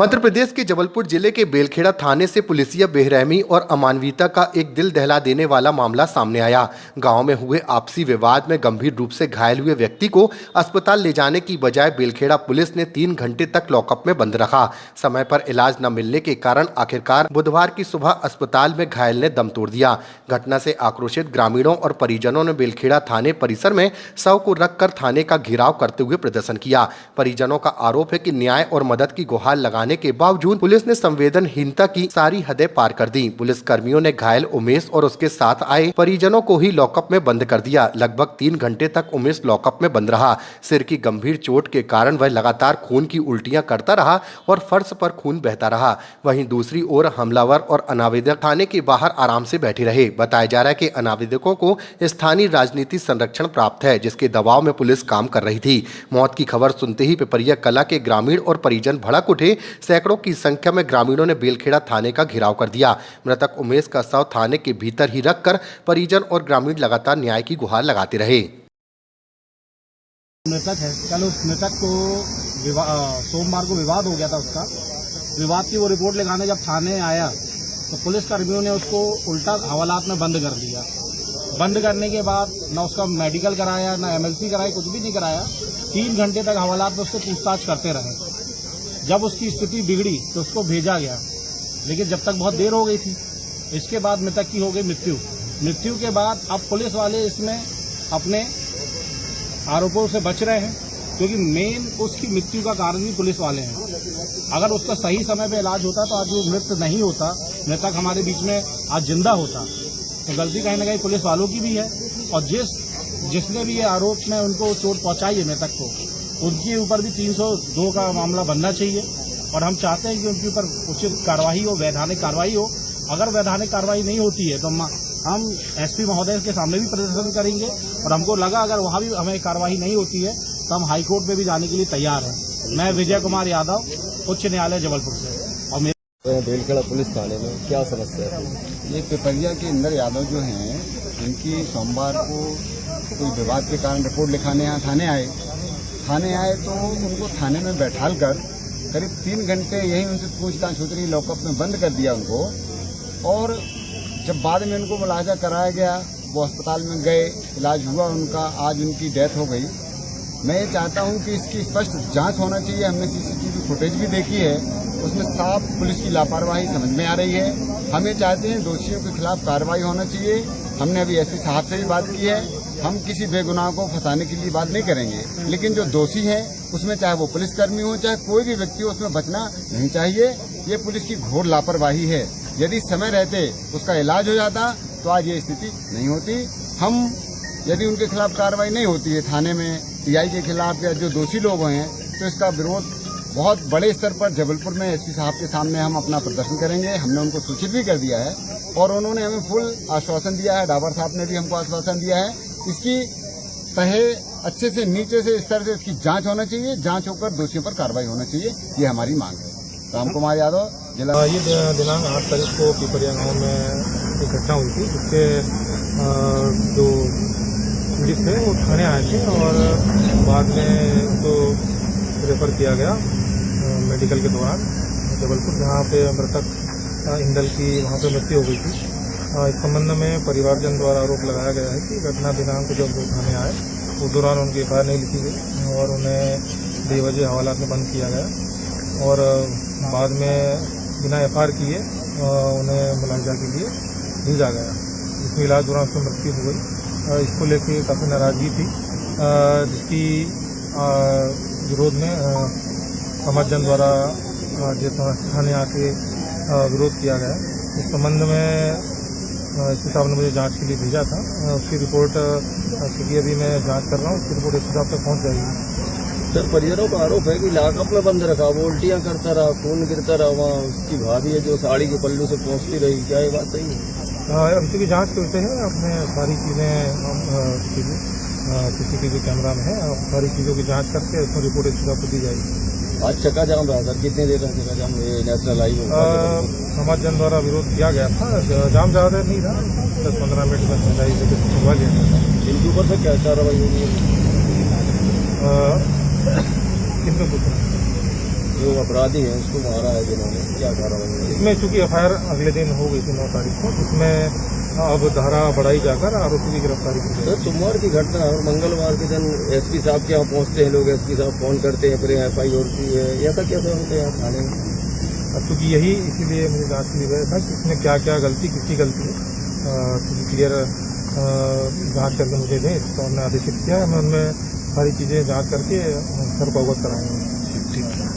मध्य प्रदेश के जबलपुर जिले के बेलखेड़ा थाने से पुलिसिया बेरहमी और अमानवीयता का एक दिल दहला देने वाला मामला सामने आया। गांव में हुए आपसी विवाद में गंभीर रूप से घायल हुए व्यक्ति को अस्पताल ले जाने की बजाय बेलखेड़ा पुलिस ने 3 घंटे तक लॉकअप में बंद रखा। समय पर इलाज न मिलने के कारण आखिरकार बुधवार की सुबह अस्पताल में घायल ने दम तोड़ दिया। घटना से आक्रोशित ग्रामीणों और परिजनों ने बेलखेड़ा थाने परिसर में शव को रखकर थाने का घेराव करते हुए प्रदर्शन किया। परिजनों का आरोप है कि न्याय और मदद की गुहार लगाने के बावजूद पुलिस ने संवेदनहीनता की सारी हदें पार कर दी। पुलिस कर्मियों ने घायल उमेश और उसके साथ आए परिजनों को ही लॉकअप में बंद कर दिया। लगभग 3 घंटे तक उमेश लॉकअप में बंद रहा। सिर की गंभीर चोट के कारण वह लगातार खून की उल्टियां करता रहा और फर्श पर खून बहता रहा। वहीं दूसरी ओर हमलावर और अनावेदक थाने के बाहर आराम से बैठे रहे। बताया जा रहा है कि अनावेदकों को स्थानीय राजनीति संरक्षण प्राप्त है, जिसके दबाव में पुलिस काम कर रही थी। मौत की खबर सुनते ही पिपरिया कला के ग्रामीण और परिजन भड़क उठे। सैकड़ों की संख्या में ग्रामीणों ने बेलखेड़ा थाने का घेराव कर दिया। मृतक उमेश का शव थाने के भीतर ही रखकर परिजन और ग्रामीण लगातार न्याय की गुहार लगाते रहे। मृतक है, कल उस मृतक को सोमवार को विवाद हो गया था। उसका विवाद की वो रिपोर्ट लगाने जब थाने आया तो पुलिस कर्मियों ने उसको उल्टा हवालात में बंद कर दिया। बंद करने के बाद ना उसका मेडिकल कराया, ना एमएलसी कराया, कुछ भी नहीं कराया। 3 घंटे तक हवालात में उससे पूछताछ करते रहे। जब उसकी स्थिति बिगड़ी तो उसको भेजा गया, लेकिन जब तक बहुत देर हो गई थी। इसके बाद मृतक की हो गई मृत्यु के बाद अब पुलिस वाले इसमें अपने आरोपों से बच रहे हैं, क्योंकि मेन उसकी मृत्यु का कारण भी पुलिस वाले हैं। अगर उसका सही समय पे इलाज होता तो आज वो मृत नहीं होता, मृतक हमारे बीच में आज जिंदा होता। तो गलती कहीं ना कहीं पुलिस वालों की भी है, और जिसने भी ये आरोप में उनको चोट पहुंचाई है मृतक को, उनके ऊपर भी 302 का मामला बनना चाहिए। और हम चाहते हैं कि उनके ऊपर उचित कार्रवाई हो, वैधानिक कार्रवाई हो। अगर वैधानिक कार्रवाई नहीं होती है तो हम एसपी महोदय के सामने भी प्रदर्शन करेंगे, और हमको लगा अगर वहाँ भी हमें कार्रवाई नहीं होती है तो हम हाईकोर्ट में भी जाने के लिए तैयार हैं। मैं विजय कुमार यादव, उच्च न्यायालय जबलपुर से। और बेलखेड़ा पुलिस थाने में क्या समस्या है? ये पिपरिया के इंदर यादव जो हैं, इनकी सोमवार को कोई विवाद के कारण रिपोर्ट लिखाने यहाँ थाने आए तो उनको थाने में बैठाल कर करीब 3 घंटे यही उनसे पूछताछ होती रही। लॉकअप में बंद कर दिया उनको, और जब बाद में उनको मुलाजा कराया गया, वो अस्पताल में गए, इलाज हुआ उनका, आज उनकी डेथ हो गई। मैं ये चाहता हूँ कि इसकी स्पष्ट जांच होना चाहिए। हमने सीसीटीवी फुटेज भी देखी है, उसमें साफ पुलिस की लापरवाही समझ में आ रही है। हम ये चाहते हैं दोषियों के खिलाफ कार्रवाई होना चाहिए। हमने अभी एसपी साहब से भी बात की है। हम किसी बेगुनाह को फंसाने के लिए बात नहीं करेंगे, लेकिन जो दोषी है उसमें चाहे वो पुलिसकर्मी हो, चाहे कोई भी व्यक्ति हो, उसमें बचना नहीं चाहिए। ये पुलिस की घोर लापरवाही है। यदि समय रहते उसका इलाज हो जाता तो आज ये स्थिति नहीं होती। यदि उनके खिलाफ कार्रवाई नहीं होती है थाने में, टीआई के खिलाफ या जो दोषी लोग हैं, तो इसका विरोध बहुत बड़े स्तर पर जबलपुर में एसपी साहब के सामने हम अपना प्रदर्शन करेंगे। हमने उनको सूचित भी कर दिया है और उन्होंने हमें फुल आश्वासन दिया है। डाबर साहब ने भी हमको आश्वासन दिया है। इसकी तहे अच्छे से नीचे से स्तर से इसकी जांच होना चाहिए। जांच होकर दोषियों पर कार्रवाई होना चाहिए, ये हमारी मांग है। राम कुमार यादव, जिला। ये दिनांक 8 तारीख को पिपरिया गाँव में एक घटना हुई थी, जिसके जो पीड़ित थे वो थाने आए थे और बाद में तो रेफर किया गया मेडिकल के दौरान जबलपुर, जहाँ पे मृतक इंदल की वहाँ पे मृत्यु हो गई थी। इस संबंध में परिवारजन द्वारा आरोप लगाया गया है कि घटना दिनांक को जब वो थाने आए उस दौरान उनकी एफआईआर नहीं लिखी गई और उन्हें बेवजह हवालात में बंद किया गया, और बाद में बिना एफआईआर किए उन्हें मुलाजा के लिए भेजा गया, जिसमें इलाज दौरान उसकी मृत्यु हो गई। इसको लेकर काफ़ी नाराजगी थी, जिसकी विरोध में समाजजन द्वारा थाने आके विरोध किया गया। इस संबंध में एसपी साहब ने मुझे जांच के लिए भेजा था। उसकी रिपोर्ट, क्योंकि अभी मैं जांच कर रहा हूँ, उसकी रिपोर्ट एसपी साहब तक पहुँच जाएगी। सर, परिजनों का आरोप है कि लॉकअप में बंद रखा, वो उल्टियाँ करता रहा, खून गिरता रहा। वहाँ उसकी भाभी है जो साड़ी के पल्लू से पहुँचती रही। क्या ये बात सही है? अभी की जाँच करते हैं, अपने सारी चीज़ें सीसीटीवी कैमरा में है, सारी चीज़ों की जाँच करके उसमें रिपोर्ट एसपी साहब को दी जाएगी। आज चक्का जाम रहा सर, कितने देर तक चक्का जाम? नेशनल हाईवे समाजजन द्वारा विरोध किया गया था। जाम ज़्यादा देर नहीं रहा, 10-15 मिनट में सिंचाई से छुड़वा लिया था। इनके ऊपर से क्या कार्रवाई होगी? किन पे पूछ रहे हैं? जो अपराधी है उसको मारा है जिन्होंने, क्या कार्रवाई है? इसमें चूंकि एफआईआर अगले दिन हो गई थी 9 तारीख को, इसमें अब धारा बढ़ाई जाकर आरोपी की गिरफ्तारी की सर सोमवार की घटना है और मंगलवार के दिन एसपी साहब के यहाँ पहुँचते हैं लोग, एसपी साहब फोन करते हैं फिर एफआई होती है, ऐसा कैसे होता है यहाँ थाने में? अब चूंकि यही इसीलिए मुझे जांच के लिए गया था कि इसमें क्या क्या गलती, किसकी गलती है, क्योंकि क्लियर जांच करके मुझे दें, इसको हमने आदेशित किया है। मैं उनमें सारी चीज़ें जांच करके सर को अवगत कराएंगे।